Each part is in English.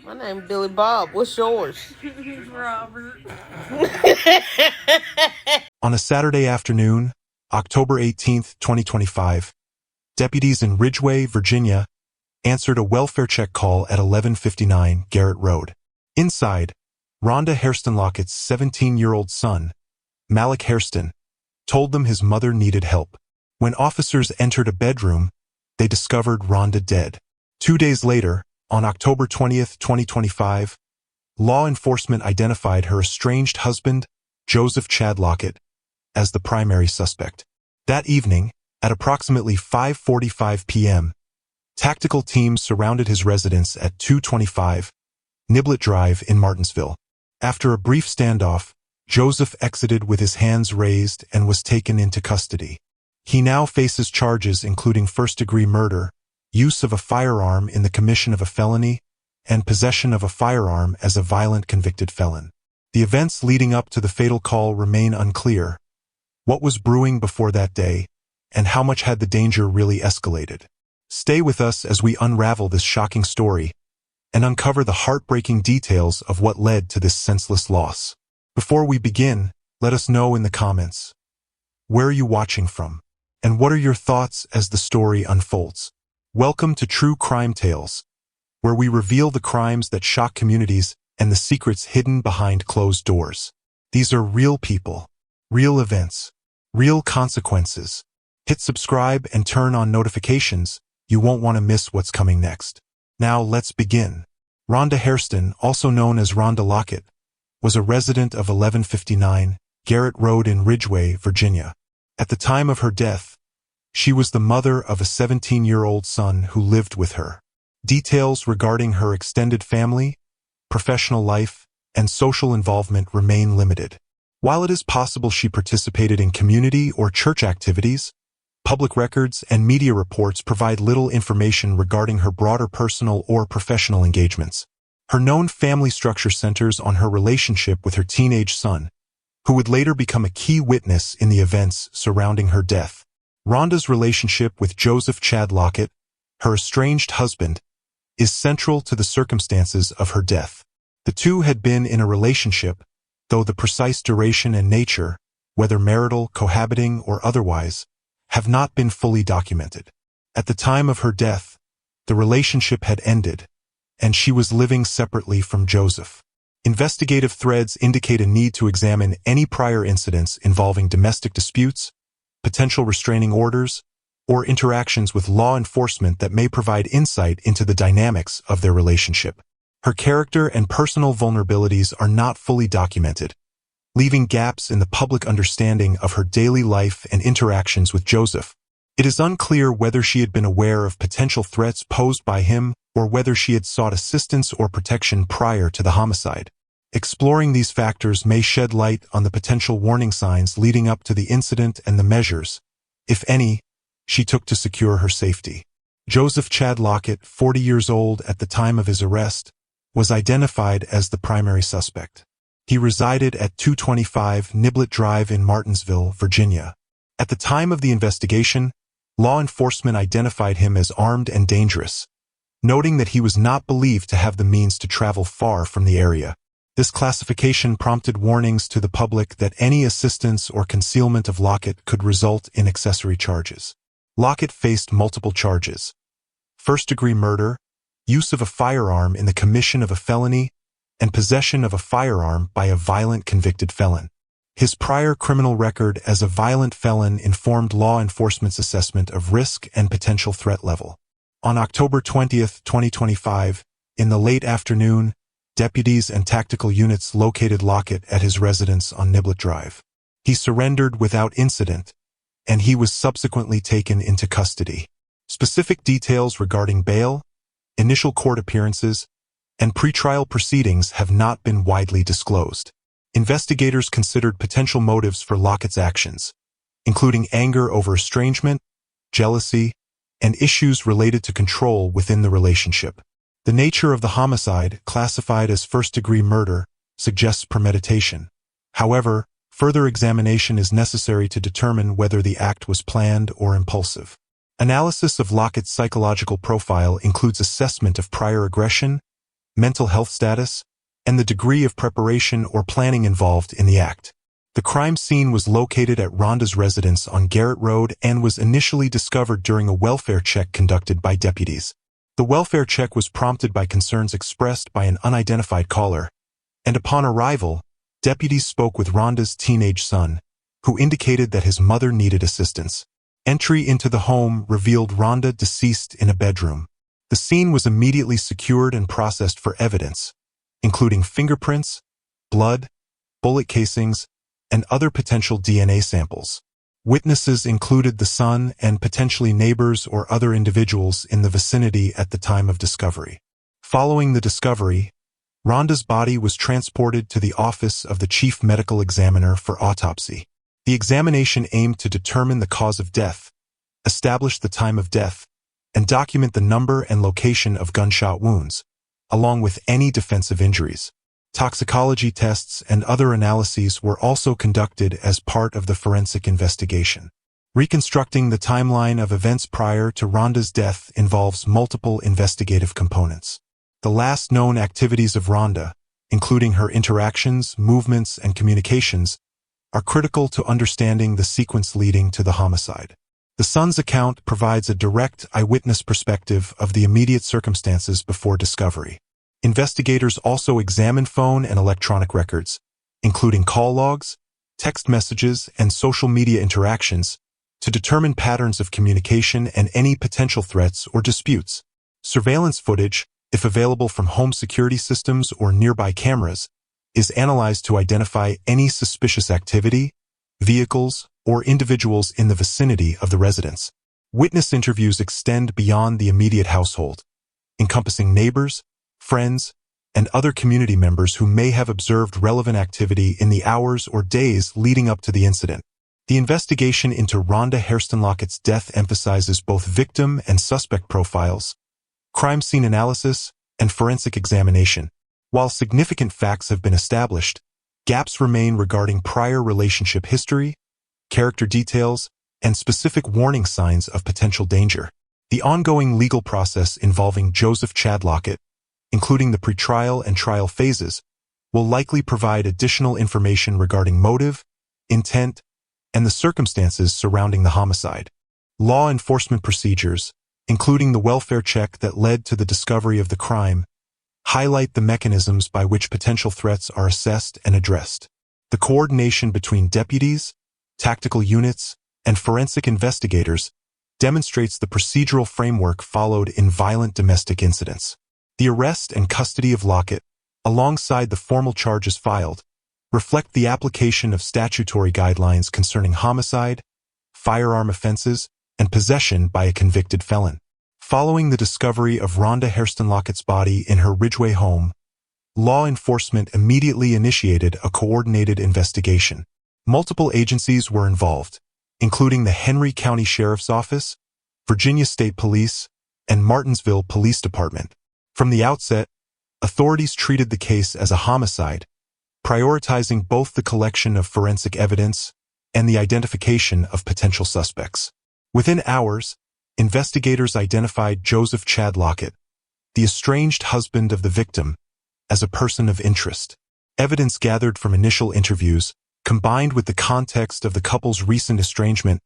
My name's Billy Bob. What's yours? Robert. On a Saturday afternoon, October 18th, 2025, deputies in Ridgeway, Virginia, answered a welfare check call at 1159 Garrett Road. Inside, Rhonda Hairston Lockett's 17-year-old son, Malik Hairston, told them his mother needed help. When officers entered a bedroom, they discovered Rhonda dead. 2 days later, on October 20th, 2025, law enforcement identified her estranged husband, Joseph Chad Lockett, as the primary suspect. That evening, at approximately 5:45 p.m., tactical teams surrounded his residence at 225 Nibblett Drive in Martinsville. After a brief standoff, Joseph exited with his hands raised and was taken into custody. He now faces charges including first-degree murder, use of a firearm in the commission of a felony, and possession of a firearm as a violent convicted felon. The events leading up to the fatal call remain unclear. What was brewing before that day, and how much had the danger really escalated? Stay with us as we unravel this shocking story and uncover the heartbreaking details of what led to this senseless loss. Before we begin, let us know in the comments. Where are you watching from? And what are your thoughts as the story unfolds? Welcome to True Crime Tales, where we reveal the crimes that shock communities and the secrets hidden behind closed doors. These are real people, real events, real consequences. Hit subscribe and turn on notifications. You won't want to miss what's coming next. Now let's begin. Rhonda Hairston, also known as Rhonda Lockett, was a resident of 1159 Garrett Road in Ridgeway, Virginia. At the time of her death, she was the mother of a 17-year-old son who lived with her. Details regarding her extended family, professional life, and social involvement remain limited. While it is possible she participated in community or church activities, public records and media reports provide little information regarding her broader personal or professional engagements. Her known family structure centers on her relationship with her teenage son, who would later become a key witness in the events surrounding her death. Rhonda's relationship with Joseph Chad Lockett, her estranged husband, is central to the circumstances of her death. The two had been in a relationship, though the precise duration and nature, whether marital, cohabiting, or otherwise, have not been fully documented. At the time of her death, the relationship had ended, and she was living separately from Joseph. Investigative threads indicate a need to examine any prior incidents involving domestic disputes, potential restraining orders, or interactions with law enforcement that may provide insight into the dynamics of their relationship. Her character and personal vulnerabilities are not fully documented, leaving gaps in the public understanding of her daily life and interactions with Joseph. It is unclear whether she had been aware of potential threats posed by him or whether she had sought assistance or protection prior to the homicide. Exploring these factors may shed light on the potential warning signs leading up to the incident and the measures, if any, she took to secure her safety. Joseph Chad Lockett, 40 years old at the time of his arrest, was identified as the primary suspect. He resided at 225 Nibblett Drive in Martinsville, Virginia. At the time of the investigation, law enforcement identified him as armed and dangerous, noting that he was not believed to have the means to travel far from the area. This classification prompted warnings to the public that any assistance or concealment of Lockett could result in accessory charges. Lockett faced multiple charges: first-degree murder, use of a firearm in the commission of a felony, and possession of a firearm by a violent convicted felon. His prior criminal record as a violent felon informed law enforcement's assessment of risk and potential threat level. On October 20th, 2025, in the late afternoon, deputies and tactical units located Lockett at his residence on Nibblett Drive. He surrendered without incident, and he was subsequently taken into custody. Specific details regarding bail, initial court appearances, and pretrial proceedings have not been widely disclosed. Investigators considered potential motives for Lockett's actions, including anger over estrangement, jealousy, and issues related to control within the relationship. The nature of the homicide, classified as first-degree murder, suggests premeditation. However, further examination is necessary to determine whether the act was planned or impulsive. Analysis of Lockett's psychological profile includes assessment of prior aggression, mental health status, and the degree of preparation or planning involved in the act. The crime scene was located at Rhonda's residence on Garrett Road and was initially discovered during a welfare check conducted by deputies. The welfare check was prompted by concerns expressed by an unidentified caller, and upon arrival, deputies spoke with Rhonda's teenage son, who indicated that his mother needed assistance. Entry into the home revealed Rhonda deceased in a bedroom. The scene was immediately secured and processed for evidence, including fingerprints, blood, bullet casings, and other potential DNA samples. Witnesses included the son and potentially neighbors or other individuals in the vicinity at the time of discovery. Following the discovery, Rhonda's body was transported to the office of the chief medical examiner for autopsy. The examination aimed to determine the cause of death, establish the time of death, and document the number and location of gunshot wounds, along with any defensive injuries. Toxicology tests and other analyses were also conducted as part of the forensic investigation. Reconstructing the timeline of events prior to Rhonda's death involves multiple investigative components. The last known activities of Rhonda, including her interactions, movements, and communications, are critical to understanding the sequence leading to the homicide. The son's account provides a direct eyewitness perspective of the immediate circumstances before discovery. Investigators also examined phone and electronic records, including call logs, text messages, and social media interactions, to determine patterns of communication and any potential threats or disputes. Surveillance footage, if available from home security systems or nearby cameras, is analyzed to identify any suspicious activity, vehicles, or individuals in the vicinity of the residence. Witness interviews extend beyond the immediate household, encompassing neighbors, friends, and other community members who may have observed relevant activity in the hours or days leading up to the incident. The investigation into Rhonda Hairston Lockett's death emphasizes both victim and suspect profiles, crime scene analysis, and forensic examination. While significant facts have been established, gaps remain regarding prior relationship history, character details, and specific warning signs of potential danger. The ongoing legal process involving Joseph Chad Lockett, including the pretrial and trial phases, will likely provide additional information regarding motive, intent, and the circumstances surrounding the homicide. Law enforcement procedures, including the welfare check that led to the discovery of the crime, highlight the mechanisms by which potential threats are assessed and addressed. The coordination between deputies, tactical units, and forensic investigators demonstrates the procedural framework followed in violent domestic incidents. The arrest and custody of Lockett, alongside the formal charges filed, reflect the application of statutory guidelines concerning homicide, firearm offenses, and possession by a convicted felon. Following the discovery of Rhonda Hairston Lockett's body in her Ridgeway home, law enforcement immediately initiated a coordinated investigation. Multiple agencies were involved, including the Henry County Sheriff's Office, Virginia State Police, and Martinsville Police Department. From the outset, authorities treated the case as a homicide, prioritizing both the collection of forensic evidence and the identification of potential suspects. Within hours, investigators identified Joseph Chad Lockett, the estranged husband of the victim, as a person of interest. Evidence gathered from initial interviews, combined with the context of the couple's recent estrangement,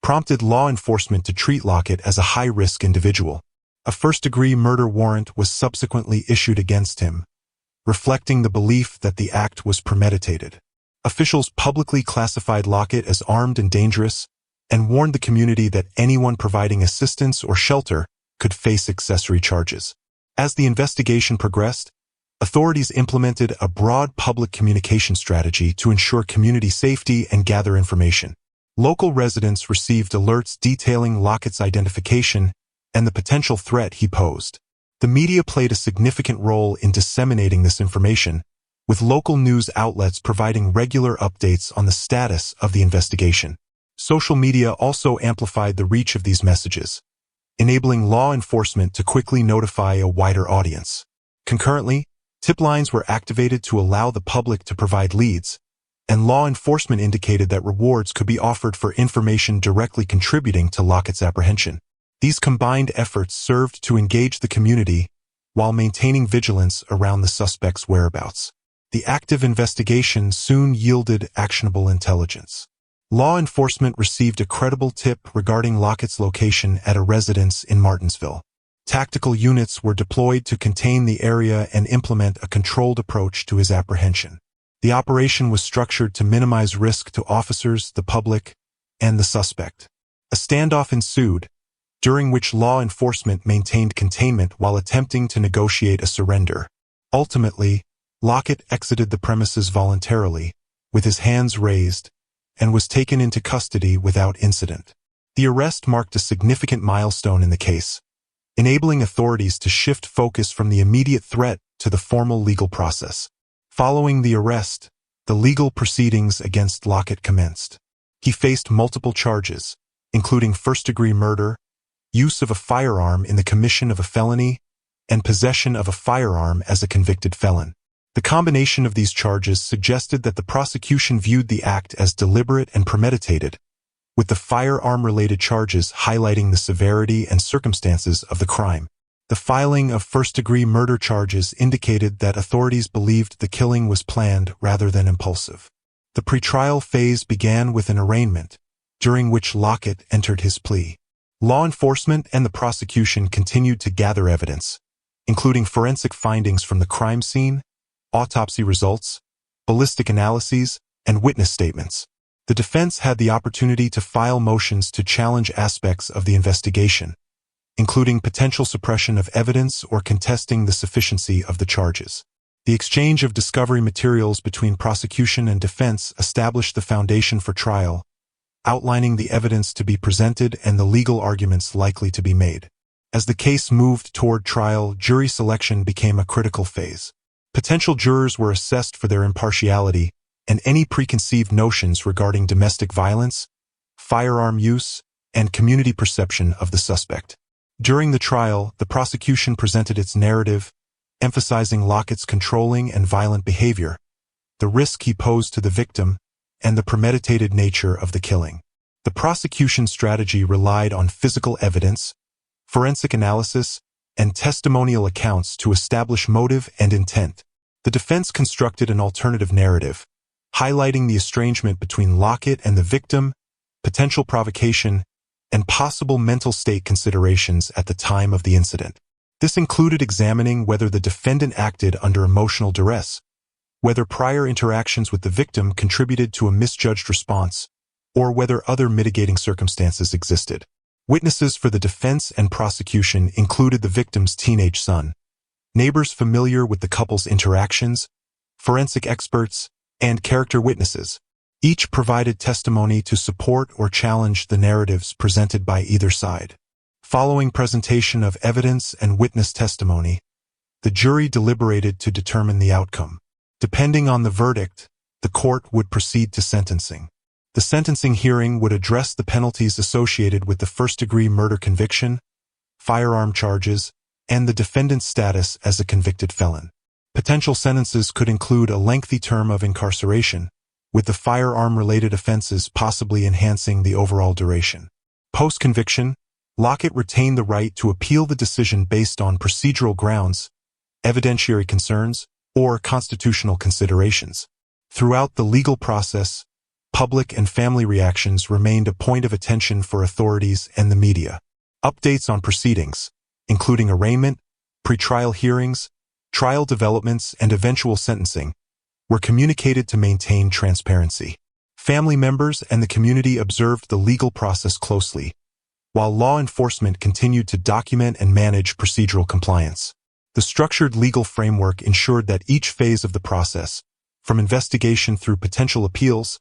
prompted law enforcement to treat Lockett as a high-risk individual. A first-degree murder warrant was subsequently issued against him, reflecting the belief that the act was premeditated. Officials publicly classified Lockett as armed and dangerous, and warned the community that anyone providing assistance or shelter could face accessory charges. As the investigation progressed, authorities implemented a broad public communication strategy to ensure community safety and gather information. Local residents received alerts detailing Lockett's identification and the potential threat he posed. The media played a significant role in disseminating this information, with local news outlets providing regular updates on the status of the investigation. Social media also amplified the reach of these messages, enabling law enforcement to quickly notify a wider audience. Concurrently, tip lines were activated to allow the public to provide leads, and law enforcement indicated that rewards could be offered for information directly contributing to Lockett's apprehension. These combined efforts served to engage the community while maintaining vigilance around the suspect's whereabouts. The active investigation soon yielded actionable intelligence. Law enforcement received a credible tip regarding Lockett's location at a residence in Martinsville. Tactical units were deployed to contain the area and implement a controlled approach to his apprehension. The operation was structured to minimize risk to officers, the public, and the suspect. A standoff ensued, during which law enforcement maintained containment while attempting to negotiate a surrender. Ultimately, Lockett exited the premises voluntarily, with his hands raised, and was taken into custody without incident. The arrest marked a significant milestone in the case, enabling authorities to shift focus from the immediate threat to the formal legal process. Following the arrest, the legal proceedings against Lockett commenced. He faced multiple charges, including first-degree murder, use of a firearm in the commission of a felony, and possession of a firearm as a convicted felon. The combination of these charges suggested that the prosecution viewed the act as deliberate and premeditated, with the firearm-related charges highlighting the severity and circumstances of the crime. The filing of first-degree murder charges indicated that authorities believed the killing was planned rather than impulsive. The pretrial phase began with an arraignment, during which Lockett entered his plea. Law enforcement and the prosecution continued to gather evidence, including forensic findings from the crime scene, autopsy results, ballistic analyses, and witness statements. The defense had the opportunity to file motions to challenge aspects of the investigation, including potential suppression of evidence or contesting the sufficiency of the charges. The exchange of discovery materials between prosecution and defense established the foundation for trial, outlining the evidence to be presented and the legal arguments likely to be made. As the case moved toward trial, jury selection became a critical phase. Potential jurors were assessed for their impartiality and any preconceived notions regarding domestic violence, firearm use, and community perception of the suspect. During the trial, the prosecution presented its narrative, emphasizing Lockett's controlling and violent behavior, the risk he posed to the victim, and the premeditated nature of the killing. The prosecution strategy relied on physical evidence, forensic analysis, and testimonial accounts to establish motive and intent. The defense constructed an alternative narrative, highlighting the estrangement between Lockett and the victim, potential provocation, and possible mental state considerations at the time of the incident. This included examining whether the defendant acted under emotional duress, whether prior interactions with the victim contributed to a misjudged response, or whether other mitigating circumstances existed. Witnesses for the defense and prosecution included the victim's teenage son, neighbors familiar with the couple's interactions, forensic experts, and character witnesses. Each provided testimony to support or challenge the narratives presented by either side. Following presentation of evidence and witness testimony, the jury deliberated to determine the outcome. Depending on the verdict, the court would proceed to sentencing. The sentencing hearing would address the penalties associated with the first-degree murder conviction, firearm charges, and the defendant's status as a convicted felon. Potential sentences could include a lengthy term of incarceration, with the firearm-related offenses possibly enhancing the overall duration. Post-conviction, Lockett retained the right to appeal the decision based on procedural grounds, evidentiary concerns, or constitutional considerations. Throughout the legal process, public and family reactions remained a point of attention for authorities and the media. Updates on proceedings, including arraignment, pretrial hearings, trial developments, and eventual sentencing, were communicated to maintain transparency. Family members and the community observed the legal process closely, while law enforcement continued to document and manage procedural compliance. The structured legal framework ensured that each phase of the process, from investigation through potential appeals,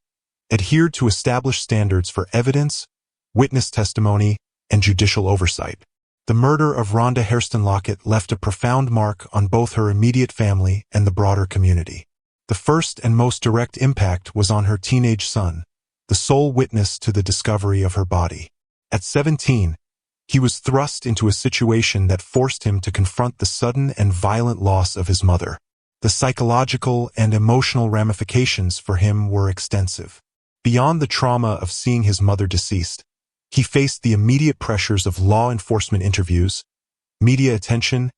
adhered to established standards for evidence, witness testimony, and judicial oversight. The murder of Rhonda Hairston Lockett left a profound mark on both her immediate family and the broader community. The first and most direct impact was on her teenage son, the sole witness to the discovery of her body. At 17, he was thrust into a situation that forced him to confront the sudden and violent loss of his mother. The psychological and emotional ramifications for him were extensive. Beyond the trauma of seeing his mother deceased, he faced the immediate pressures of law enforcement interviews, media attention,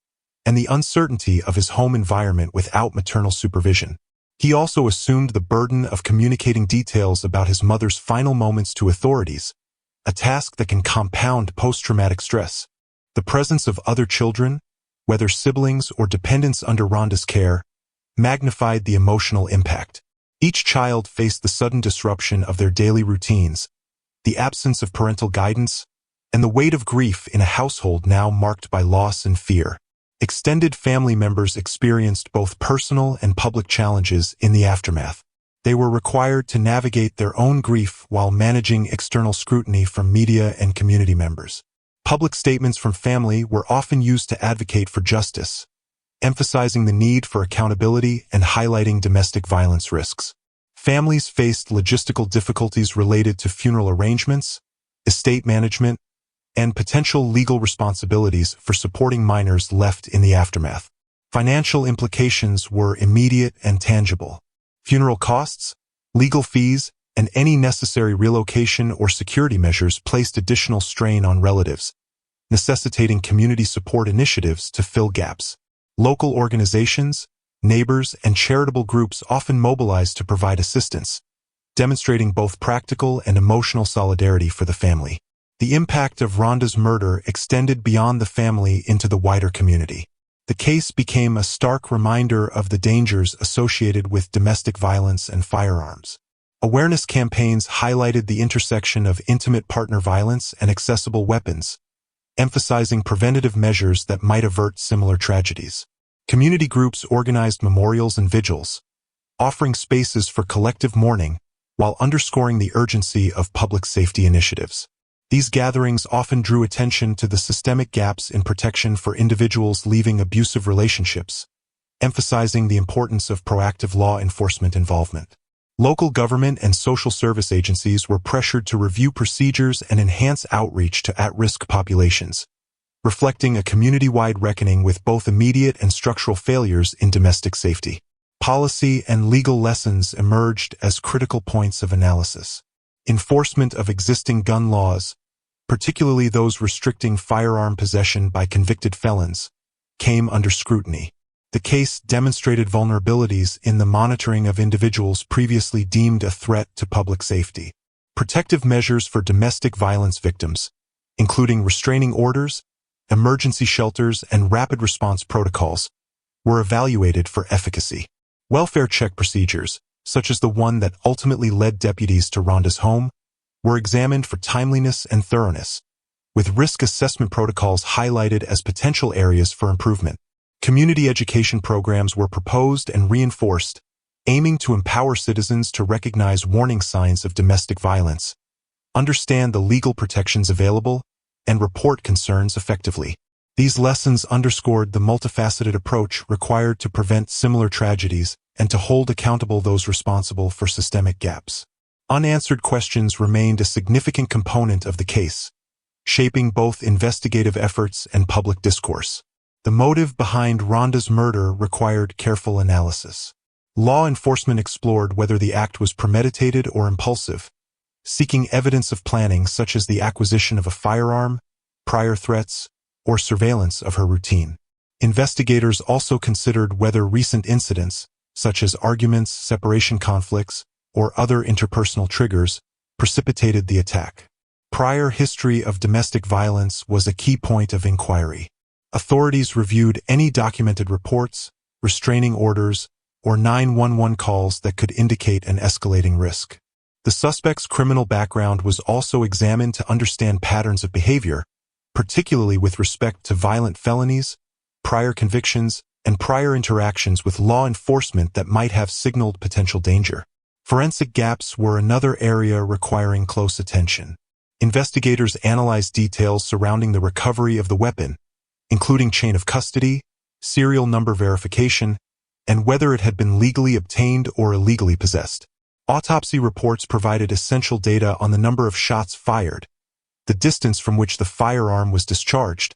and the uncertainty of his home environment without maternal supervision. He also assumed the burden of communicating details about his mother's final moments to authorities, a task that can compound post-traumatic stress. The presence of other children, whether siblings or dependents under Rhonda's care, magnified the emotional impact. Each child faced the sudden disruption of their daily routines, the absence of parental guidance, and the weight of grief in a household now marked by loss and fear. Extended family members experienced both personal and public challenges in the aftermath. They were required to navigate their own grief while managing external scrutiny from media and community members. Public statements from family were often used to advocate for justice, emphasizing the need for accountability and highlighting domestic violence risks. Families faced logistical difficulties related to funeral arrangements, estate management, and potential legal responsibilities for supporting minors left in the aftermath. Financial implications were immediate and tangible. Funeral costs, legal fees, and any necessary relocation or security measures placed additional strain on relatives, necessitating community support initiatives to fill gaps. Local organizations, neighbors, and charitable groups often mobilized to provide assistance, demonstrating both practical and emotional solidarity for the family. The impact of Rhonda's murder extended beyond the family into the wider community. The case became a stark reminder of the dangers associated with domestic violence and firearms. Awareness campaigns highlighted the intersection of intimate partner violence and accessible weapons, emphasizing preventative measures that might avert similar tragedies. Community groups organized memorials and vigils, offering spaces for collective mourning while underscoring the urgency of public safety initiatives. These gatherings often drew attention to the systemic gaps in protection for individuals leaving abusive relationships, emphasizing the importance of proactive law enforcement involvement. Local government and social service agencies were pressured to review procedures and enhance outreach to at-risk populations, reflecting a community-wide reckoning with both immediate and structural failures in domestic safety. Policy and legal lessons emerged as critical points of analysis. Enforcement of existing gun laws, particularly those restricting firearm possession by convicted felons, came under scrutiny. The case demonstrated vulnerabilities in the monitoring of individuals previously deemed a threat to public safety. Protective measures for domestic violence victims, including restraining orders, emergency shelters, and rapid response protocols, were evaluated for efficacy. Welfare check procedures, such as the one that ultimately led deputies to Rhonda's home, were examined for timeliness and thoroughness, with risk assessment protocols highlighted as potential areas for improvement. Community education programs were proposed and reinforced, aiming to empower citizens to recognize warning signs of domestic violence, understand the legal protections available, and report concerns effectively. These lessons underscored the multifaceted approach required to prevent similar tragedies and to hold accountable those responsible for systemic gaps. Unanswered questions remained a significant component of the case, shaping both investigative efforts and public discourse. The motive behind Rhonda's murder required careful analysis. Law enforcement explored whether the act was premeditated or impulsive, seeking evidence of planning such as the acquisition of a firearm, prior threats, or surveillance of her routine. Investigators also considered whether recent incidents, such as arguments, separation conflicts, or other interpersonal triggers, precipitated the attack. Prior history of domestic violence was a key point of inquiry. Authorities reviewed any documented reports, restraining orders, or 911 calls that could indicate an escalating risk. The suspect's criminal background was also examined to understand patterns of behavior, particularly with respect to violent felonies, prior convictions, and prior interactions with law enforcement that might have signaled potential danger. Forensic gaps were another area requiring close attention. Investigators analyzed details surrounding the recovery of the weapon, including chain of custody, serial number verification, and whether it had been legally obtained or illegally possessed. Autopsy reports provided essential data on the number of shots fired, the distance from which the firearm was discharged,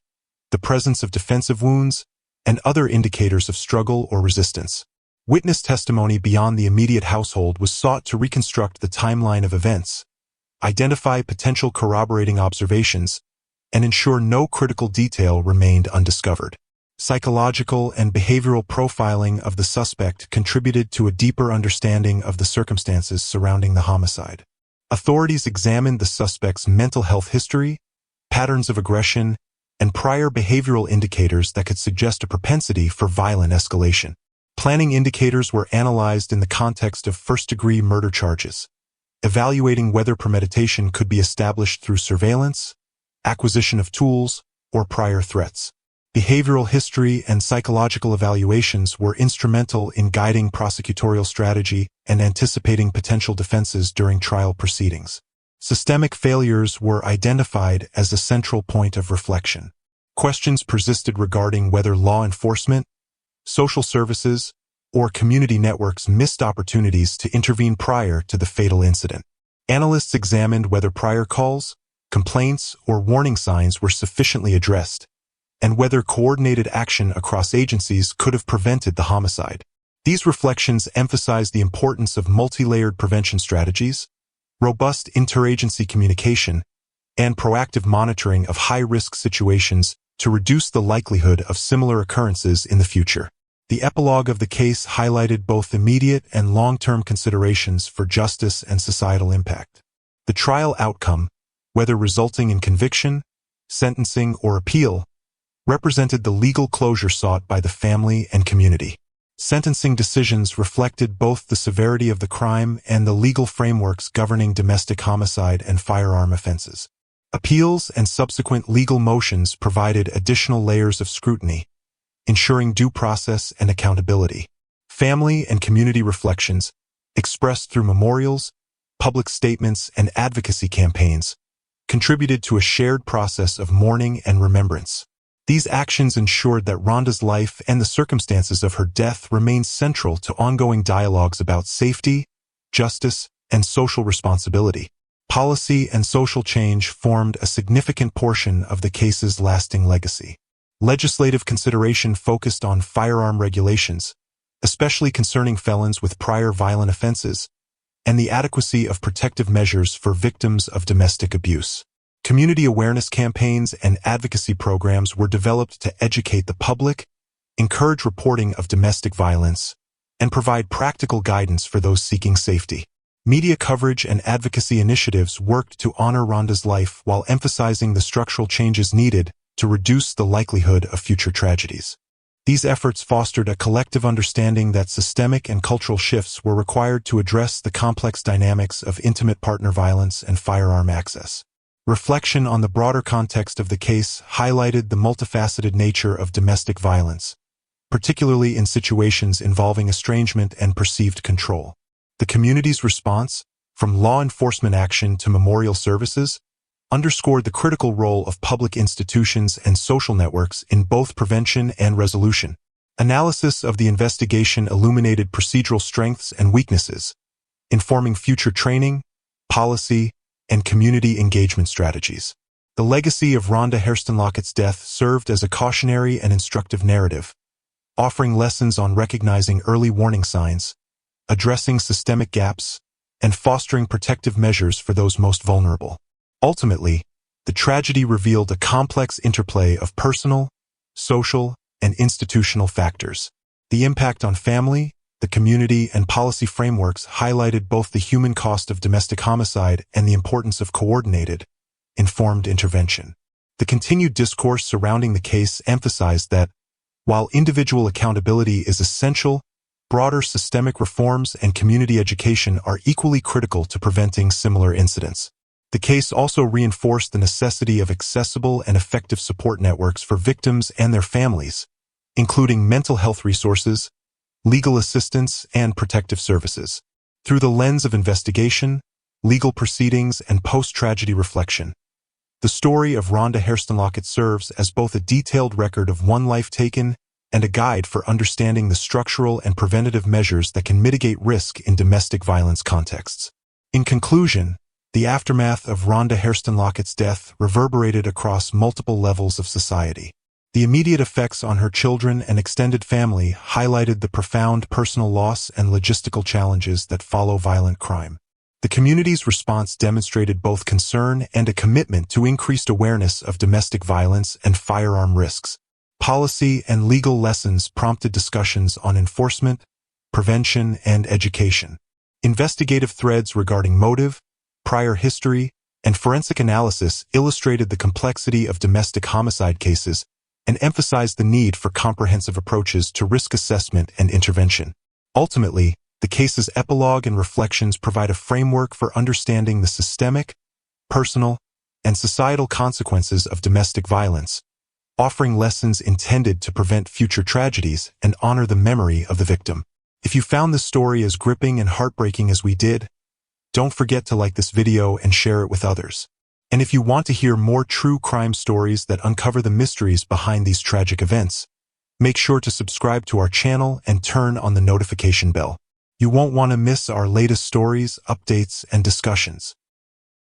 the presence of defensive wounds, and other indicators of struggle or resistance. Witness testimony beyond the immediate household was sought to reconstruct the timeline of events, identify potential corroborating observations, and ensure no critical detail remained undiscovered. Psychological and behavioral profiling of the suspect contributed to a deeper understanding of the circumstances surrounding the homicide. Authorities examined the suspect's mental health history, patterns of aggression, and prior behavioral indicators that could suggest a propensity for violent escalation. Planning indicators were analyzed in the context of first-degree murder charges, evaluating whether premeditation could be established through surveillance, acquisition of tools, or prior threats. Behavioral history and psychological evaluations were instrumental in guiding prosecutorial strategy and anticipating potential defenses during trial proceedings. Systemic failures were identified as a central point of reflection. Questions persisted regarding whether law enforcement, social services, or community networks missed opportunities to intervene prior to the fatal incident. Analysts examined whether prior calls, complaints, or warning signs were sufficiently addressed, and whether coordinated action across agencies could have prevented the homicide. These reflections emphasize the importance of multi-layered prevention strategies, robust interagency communication, and proactive monitoring of high-risk situations to reduce the likelihood of similar occurrences in the future. The epilogue of the case highlighted both immediate and long-term considerations for justice and societal impact. The trial outcome, whether resulting in conviction, sentencing, or appeal, represented the legal closure sought by the family and community. Sentencing decisions reflected both the severity of the crime and the legal frameworks governing domestic homicide and firearm offenses. Appeals and subsequent legal motions provided additional layers of scrutiny, ensuring due process and accountability. Family and community reflections, expressed through memorials, public statements, and advocacy campaigns, contributed to a shared process of mourning and remembrance. These actions ensured that Rhonda's life and the circumstances of her death remained central to ongoing dialogues about safety, justice, and social responsibility. Policy and social change formed a significant portion of the case's lasting legacy. Legislative consideration focused on firearm regulations, especially concerning felons with prior violent offenses, and the adequacy of protective measures for victims of domestic abuse. Community awareness campaigns and advocacy programs were developed to educate the public, encourage reporting of domestic violence, and provide practical guidance for those seeking safety. Media coverage and advocacy initiatives worked to honor Rhonda's life while emphasizing the structural changes needed to reduce the likelihood of future tragedies. These efforts fostered a collective understanding that systemic and cultural shifts were required to address the complex dynamics of intimate partner violence and firearm access. Reflection on the broader context of the case highlighted the multifaceted nature of domestic violence, particularly in situations involving estrangement and perceived control. The community's response, from law enforcement action to memorial services, underscored the critical role of public institutions and social networks in both prevention and resolution. Analysis of the investigation illuminated procedural strengths and weaknesses, informing future training, policy, and community engagement strategies. The legacy of Rhonda Hairston Lockett's death served as a cautionary and instructive narrative, offering lessons on recognizing early warning signs, addressing systemic gaps, and fostering protective measures for those most vulnerable. Ultimately, the tragedy revealed a complex interplay of personal, social, and institutional factors. The impact on family, the community, and policy frameworks highlighted both the human cost of domestic homicide and the importance of coordinated, informed intervention. The continued discourse surrounding the case emphasized that, while individual accountability is essential, broader systemic reforms and community education are equally critical to preventing similar incidents. The case also reinforced the necessity of accessible and effective support networks for victims and their families, including mental health resources, legal assistance, and protective services. Through the lens of investigation, legal proceedings, and post-tragedy reflection, the story of Rhonda Hairston Lockett serves as both a detailed record of one life taken and a guide for understanding the structural and preventative measures that can mitigate risk in domestic violence contexts. In conclusion, the aftermath of Rhonda Hairston Lockett's death reverberated across multiple levels of society. The immediate effects on her children and extended family highlighted the profound personal loss and logistical challenges that follow violent crime. The community's response demonstrated both concern and a commitment to increased awareness of domestic violence and firearm risks. Policy and legal lessons prompted discussions on enforcement, prevention, and education. Investigative threads regarding motive, prior history, and forensic analysis illustrated the complexity of domestic homicide cases and emphasized the need for comprehensive approaches to risk assessment and intervention. Ultimately, the case's epilogue and reflections provide a framework for understanding the systemic, personal, and societal consequences of domestic violence, offering lessons intended to prevent future tragedies and honor the memory of the victim. If you found this story as gripping and heartbreaking as we did, don't forget to like this video and share it with others. And if you want to hear more true crime stories that uncover the mysteries behind these tragic events, make sure to subscribe to our channel and turn on the notification bell. You won't want to miss our latest stories, updates, and discussions.